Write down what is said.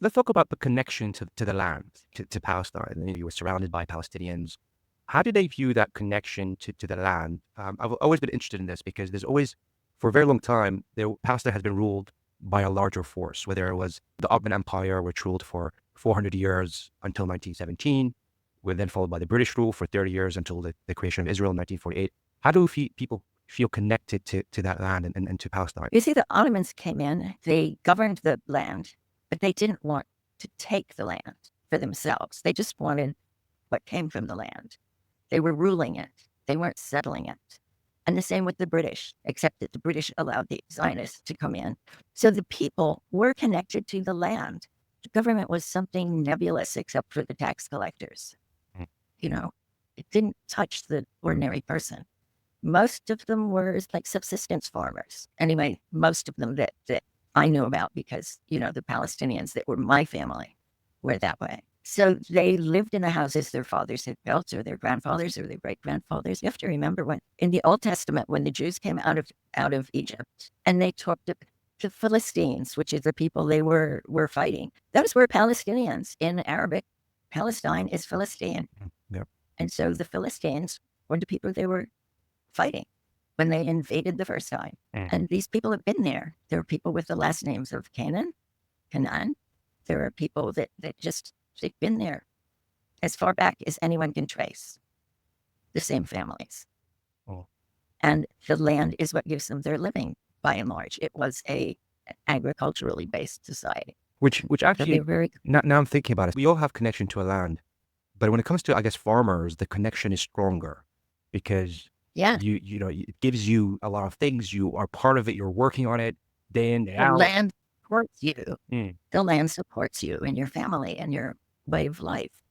let's talk about the connection to the land, to Palestine. And you were surrounded by Palestinians. How do they view that connection to the land? I've always been interested in this because there's always, for a very long time, Palestine has been ruled by a larger force, whether it was the Ottoman Empire, which ruled for 400 years until 1917, were then followed by the British rule for 30 years until the creation of Israel in 1948. How do people feel connected to that land and to Palestine? You see, the Ottomans came in, they governed the land, but they didn't want to take the land for themselves. They just wanted what came from the land. They were ruling it. They weren't settling it. And the same with the British, except that the British allowed the Zionists to come in. So the people were connected to the land. The government was something nebulous except for the tax collectors. Mm. You know, it didn't touch the ordinary person. Most of them were like subsistence farmers. Anyway, most of them that I knew about because, the Palestinians that were my family were that way. So they lived in the houses their fathers had built, or their grandfathers, or their great grandfathers. You have to remember when in the Old Testament, when the Jews came out of Egypt and they took the Philistines, which is the people they were fighting, those were Palestinians. In Arabic, Palestine is Philistine. Yep. And so the Philistines were the people they were fighting when they invaded the first time. And these people have been there. There are people with the last names of Canaan. There are people that just, they've been there as far back as anyone can trace, the same families. Oh. And the land is what gives them their living, by and large. It was a agriculturally based society. Which actually, they're very, now I'm thinking about it, we all have connection to a land, but when it comes to, I guess, farmers, the connection is stronger because yeah, it gives you a lot of things. You are part of it. You're working on it day in, day the out. land supports you. Mm. The land supports you and your family and your way of life.